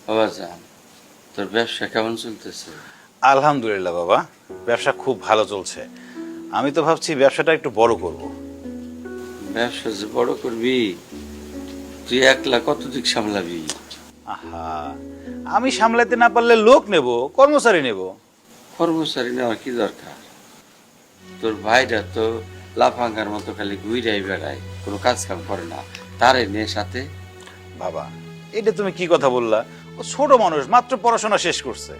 বাবাজান, তোর ব্যবসা কেমন চলতেছে? আলহামদুলিল্লাহ বাবা, ব্যবসা খুব ভালো চলছে। আমি তো ভাবছি ব্যবসাটা একটু বড় করব। ব্যবসা যে বড় করবি, তুই একলা কত দিক সামলাবি? আহা, আমি সামলাতে না পারলে লোক নেব, কর্মচারী নেব। কর্মচারী নেওয়ার কি দরকার? তোর ভাইরা তো লাফাঙ্গার মতো খালি ঘুইরাই বেড়ায়, কোনো কাজ কাম করে না। তারে নিয়ে সাথে। বাবা, এটা তুমি কি কথা বললা? ও ছোট মানুষ, মাত্র পড়াশোনা শেষ করছে।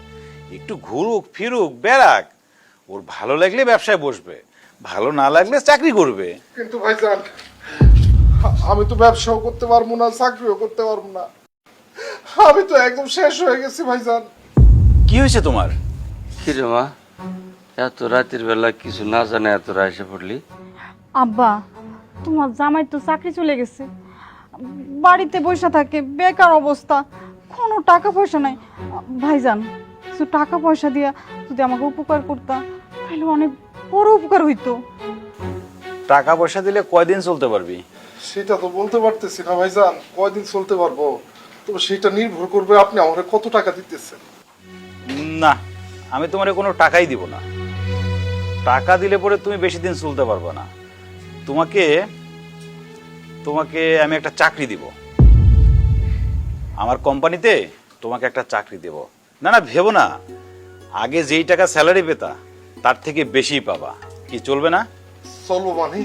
একটু ঘুরুক ফিরুক বেড়াক, ওর ভালো লাগলে ব্যবসায় বসবে, ভালো না লাগলে চাকরি করবে। কিন্তু ভাইজান, আমি তো ব্যবসাও করতে পারবো না, চাকরিও করতে পারবো না। আমি তো একদম শেষ হয়ে গেছি ভাইজান। কি হয়েছে তোমার? কিরে মা, এত রাতের বেলা কিছু না জানে এত এসে পড়লি? আব্বা, তোমার জামাই তো চাকরি চলে গেছে, বাড়িতে বসে থাকে, বেকার অবস্থা, কোনো টাকা পয়সা নাই। ভাইজান, কিছু টাকা পয়সা দিয়া যদি আমাকে উপকার করতা তাহলে অনেক বড় উপকার হইতো। টাকা পয়সা দিলে কয়দিন চলতে পারবি? সেটা তো বলতে পারতেছি না ভাইজান, কয়দিন চলতে পারবো। তবে সেটা নির্ভর করবে আপনি আমাকে কত টাকা দিতেছেন। না, আমি তোমারে কোনো টাকাই দিব না। টাকা দিলে পরে তুমি বেশি দিন চলতে পারবে না। তোমাকে তোমাকে আমি একটা চাকরি দিব, আমার কোম্পানিতে তোমাকে একটা চাকরি দেব। না না, ভেবো না, আগে যেই টাকা স্যালারি পেতা তার থেকে বেশি পাবা। কি চলবে না? চলবো মানে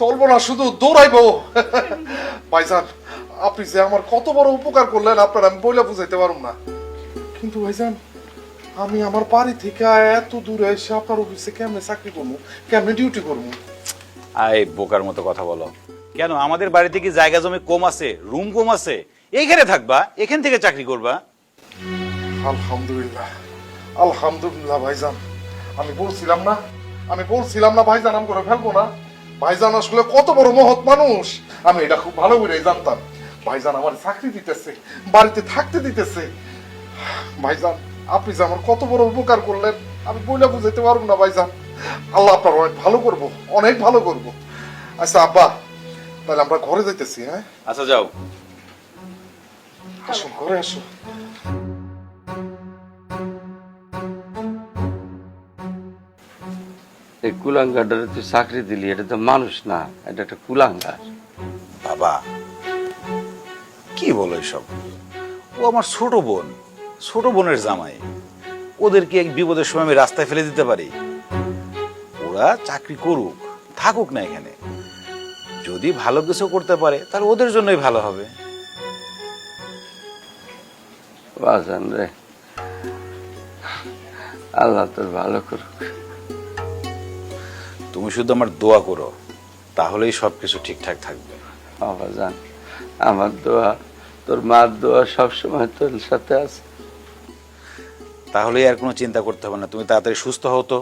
চলবো না, শুধু দৌড়াইবো। ভাইজান, আপনি যে আমার কত বড় উপকার করলেন আপনার আমি বইলা বুঝাইতে পারবো না। কিন্তু ভাইজান, আমি আমার বাড়ি থেকে এত দূরে এসে আপনার অফিসে কেমনে চাকরি করবো, কেমনে ডিউটি করবো? আই বোকার মতো কথা বলো কেন? আমাদের বাড়িতে কি জায়গা জমি কম আছে, রুম কম আছে? এইখানে থাকবা, এখান থেকে চাকরি করবা। আলহামদুলিল্লাহ, আলহামদুলিল্লাহ ভাইজান। আমি বলছিলাম না ভাইজান আমি করে ফেলবো না। ভাইজান আসলে কত বড় মহৎ মানুষ আমি এটা খুব ভালো করে জানতাম। ভাইজান আমার চাকরি দিতেছে, বাড়িতে থাকতে দিতেছে। ভাইজান, আপনি যে আমার কত বড় উপকার করলেন আমি বইলে বুঝাইতে পারবো না ভাইজান। আল্লাহ আপনার অনেক ভালো করবো, অনেক ভালো করবো। আচ্ছা আব্বা, তাহলে আমরা ঘরে যাইতেছি। হ্যাঁ, আচ্ছা যাও। আসুন ঘরে আসুন। এই কুলাঙ্গারটারে তুই চাকরি দিলি, এটা তো মানুষ না, এটা একটা কুলাঙ্গার। বাবা, কি বলো এসব? ও আমার ছোট বোন, ছোট বোনের জামাই। ওদেরকে এক বিপদের সময় আমি রাস্তায় ফেলে দিতে পারি? ওরা চাকরি করুক, থাকুক না এখানে। যদি ভালো কিছু করতে পারে তাহলে ওদের জন্যই ভালো হবে। বাজান রে, আল্লাহ তোর ভালো করুক। তুমি শুধু আমার দোয়া করো, তাহলেই সবকিছু ঠিকঠাক থাকবে। বাজান, আমার দোয়া, তোর মার দোয়া সবসময় তোর সাথে আছে। তাহলে আর কোনো চিন্তা করতে হবে না। তুমি তাড়াতাড়ি সুস্থ হও তো।